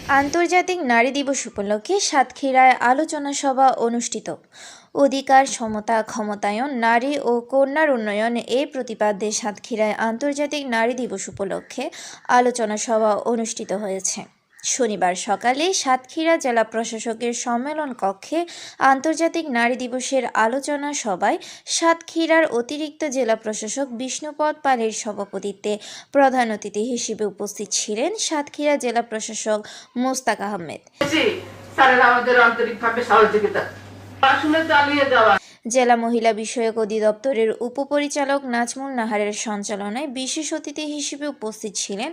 আন্তর্জাতিক নারী দিবস উপলক্ষে সাতক্ষীরায় আলোচনা সভা অনুষ্ঠিত। অধিকার, সমতা, ক্ষমতায়ন, নারী ও কন্যার উন্নয়ন এই প্রতিপাদ্যে সাতক্ষীরায় আন্তর্জাতিক নারী দিবস উপলক্ষে আলোচনা সভা অনুষ্ঠিত হয়েছে। শনিবার সকালে সাতক্ষীরা জেলা প্রশাসকের সম্মেলন কক্ষে আন্তর্জাতিক নারী দিবসের আলোচনা সভায় সাতক্ষীরার অতিরিক্ত জেলা প্রশাসক বিষ্ণুপদ পালের সভাপতিত্বে প্রধান অতিথি হিসেবে উপস্থিত ছিলেন সাতক্ষীরা জেলা প্রশাসক মোস্তাক আহমেদ। জেলা মহিলা বিষয়ক অধিদপ্তরের উপপরিচালক নাজমুল নাহারের সঞ্চালনায় বিশেষ অতিথি হিসেবে উপস্থিত ছিলেন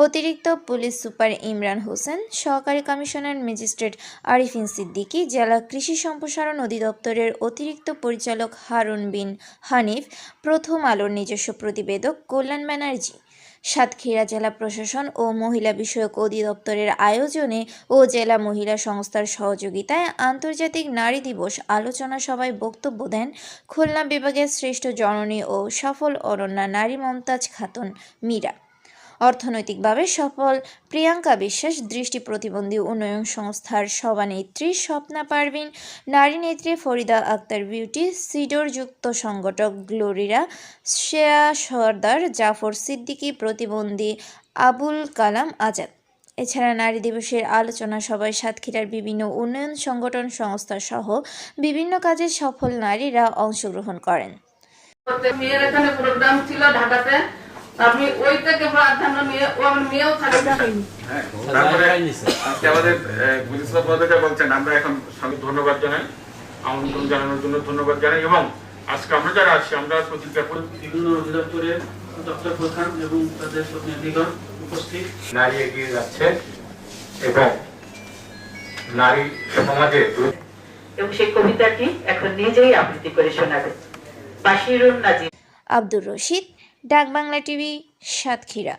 অতিরিক্ত পুলিশ সুপার ইমরান হোসেন, সহকারী কমিশনার ম্যাজিস্ট্রেট আরিফিন সিদ্দিকী, জেলা কৃষি সম্প্রসারণ অধিদপ্তরের অতিরিক্ত পরিচালক হারুন বিন হানিফ, প্রথম আলোর নিজস্ব প্রতিবেদক কল্যাণ ব্যানার্জি। সাতক্ষীরা জেলা প্রশাসন ও মহিলা বিষয়ক অধিদপ্তরের আয়োজনে ও জেলা মহিলা সংস্থার সহযোগিতায় আন্তর্জাতিক নারী দিবস আলোচনা সভায় বক্তব্য দেন খুলনা বিভাগের শ্রেষ্ঠ জননী ও সফল অরণ্যা নারী মমতাজ খাতুন মীরা, অর্থনৈতিকভাবে সফল প্রিয়াঙ্কা বিশ্বাস, দৃষ্টি প্রতিবন্ধী উন্নয়ন সংস্থার সভানেত্রী স্বপ্না পারভিন, নারী নেত্রী ফরিদা আক্তার বিউটি, সিডর যুক্ত সংগঠক গ্লোরিরা, শ্রেয়া সর্দার, জাফর সিদ্দিকী, প্রতিবন্ধী আবুল কালাম আজাদ। এছাড়া নারী দিবসের আলোচনা সভায় সাতক্ষীরার বিভিন্ন উন্নয়ন সংগঠন সংস্থা সহ বিভিন্ন কাজে সফল নারীরা অংশগ্রহণ করেন। আমি ওইটাকে প্রাধান্য নিয়ে ও আমার মেয়েও থাকে। তারপরে আমাদের পুলিশ পদটা বলছেন, আমরা এখন ধন্যবাদ জানাই, আমন্ত্রণ জানানোর জন্য ধন্যবাদ জানাই। এবং আজকে আমরা যারা আছি আমরা প্রতিজ্ঞা করি বিভিন্ন অধিদপ্তরের দপ্তর প্রধান এবং তাদের প্রতিনিধিগণ উপস্থিত। নারী এগিয়ে যাচ্ছে এবং নারী সমাজে এবং সেই কবিতাটি এখন নিজেই আবৃত্তি করে শোনাবে বাশিরুন নাজির। আব্দুর রশিদ, ডাক বাংলা টিভি, সাতক্ষীরা।